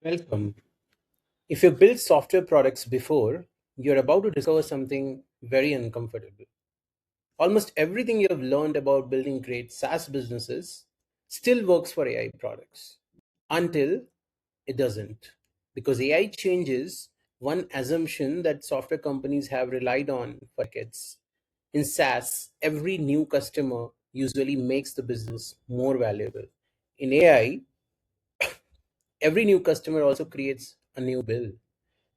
Welcome. If you built software products before, you're about to discover something very uncomfortable. Almost everything you have learned about building great SaaS businesses still works for AI products until it doesn't. Because AI changes one assumption that software companies have relied on for decades. In SaaS, every new customer usually makes the business more valuable. In AI, every new customer also creates a new bill.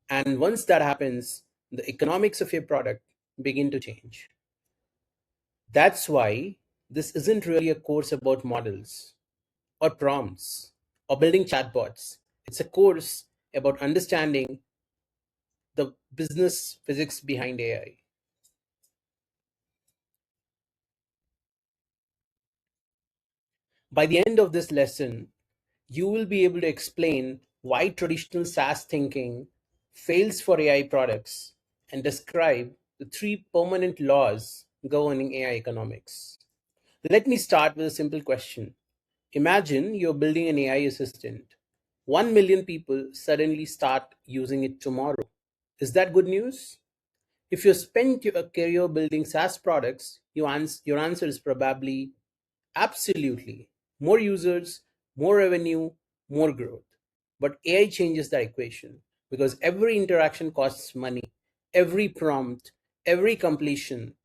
And once that happens, the economics of your product begin to change. That's why this isn't really a course about models or prompts or building chatbots. It's a course about understanding the business physics behind AI. By the end of this lesson, you will be able to explain why traditional SaaS thinking fails for AI products and describe the three permanent laws governing AI economics. Let me start with a simple question. Imagine you're building an AI assistant. 1 million people suddenly start using it tomorrow. Is that good news? If you spent your career building SaaS products, your answer is probably absolutely. More users, more revenue, more growth. But AI changes that equation because every interaction costs money. Every prompt, every completion,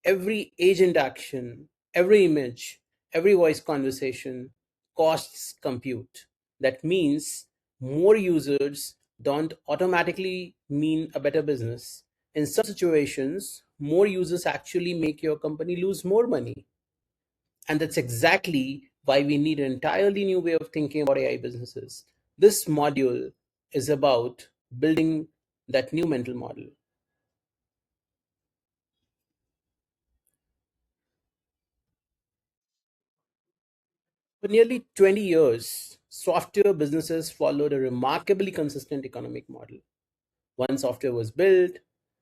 every agent action, every image, every voice conversation costs compute. That means more users don't automatically mean a better business. In some situations, more users actually make your company lose more money. And that's exactly why we need an entirely new way of thinking about AI businesses. This module is about building that new mental model. For nearly 20 years, software businesses followed a remarkably consistent economic model. Once software was built,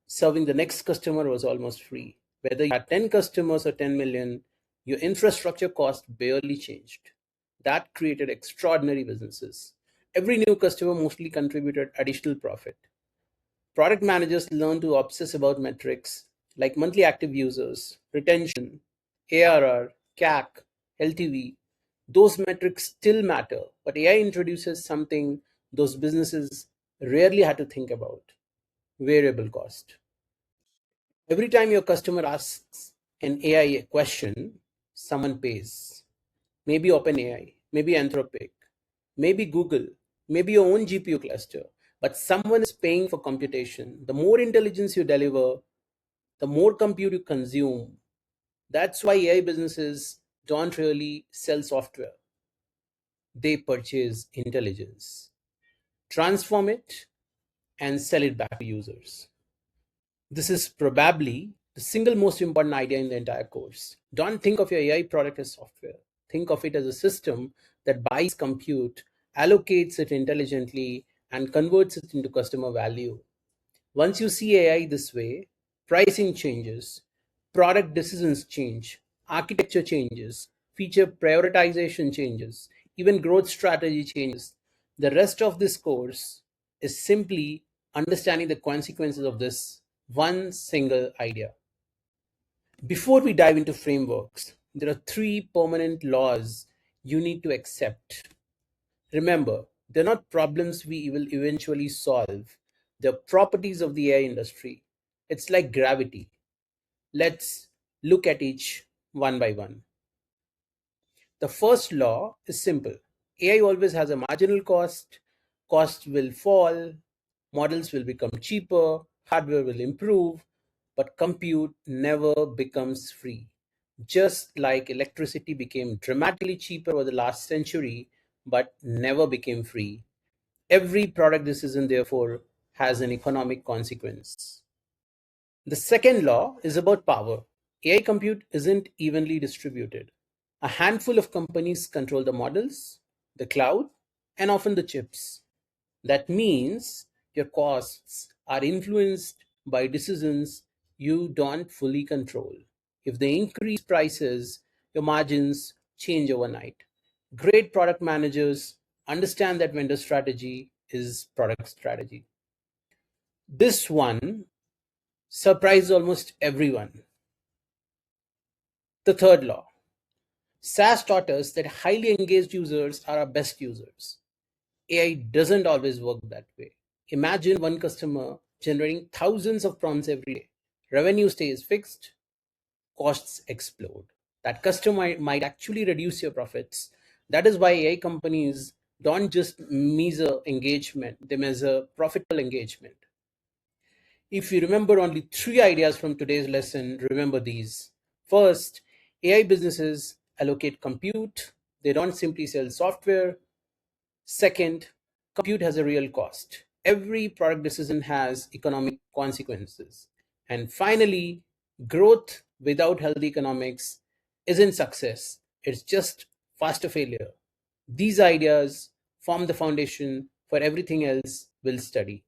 serving the next customer was almost free. Whether you had 10 customers or 10 million, your infrastructure cost barely changed. That created extraordinary businesses. Every new customer mostly contributed additional profit. Product managers learned to obsess about metrics like monthly active users, retention, ARR, CAC, LTV. Those metrics still matter, but AI introduces something those businesses rarely had to think about: variable cost. Every time your customer asks an AI a question, someone pays. Maybe OpenAI, maybe Anthropic, maybe Google, maybe your own GPU cluster. But someone is paying for computation. The more intelligence you deliver, the more compute you consume. That's why AI businesses don't really sell software, they purchase intelligence, transform it, and sell it back to users. This is probably the single most important idea in the entire course. Don't think of your AI product as software. Think of it as a system that buys compute, allocates it intelligently, and converts it into customer value. Once you see AI this way, pricing changes, product decisions change, architecture changes, feature prioritization changes, even growth strategy changes. The rest of this course is simply understanding the consequences of this one single idea. Before we dive into frameworks, there are three permanent laws you need to accept. Remember, they're not problems we will eventually solve, they're properties of the AI industry. It's like gravity. Let's look at each one by one. The first law is simple: AI always has a marginal cost, costs will fall, models will become cheaper, hardware will improve, but compute never becomes free. Just like electricity became dramatically cheaper over the last century but never became free, every product decision, therefore, has an economic consequence. The second law is about power. AI compute isn't evenly distributed. A handful of companies control the models, the cloud, and often the chips. That means your costs are influenced by decisions you don't fully control. If they increase prices, your margins change overnight. Great product managers understand that vendor strategy is product strategy. This one surprised almost everyone. The third law. SaaS taught us that highly engaged users are our best users. AI doesn't always work that way. Imagine one customer generating thousands of prompts every day. Revenue stays fixed, costs explode. That customer might actually reduce your profits. That is why AI companies don't just measure engagement, they measure profitable engagement. If you remember only three ideas from today's lesson, remember these. First, AI businesses allocate compute, they don't simply sell software. Second, compute has a real cost. Every product decision has economic consequences. And finally, growth without healthy economics isn't success, it's just faster failure. These ideas form the foundation for everything else we'll study.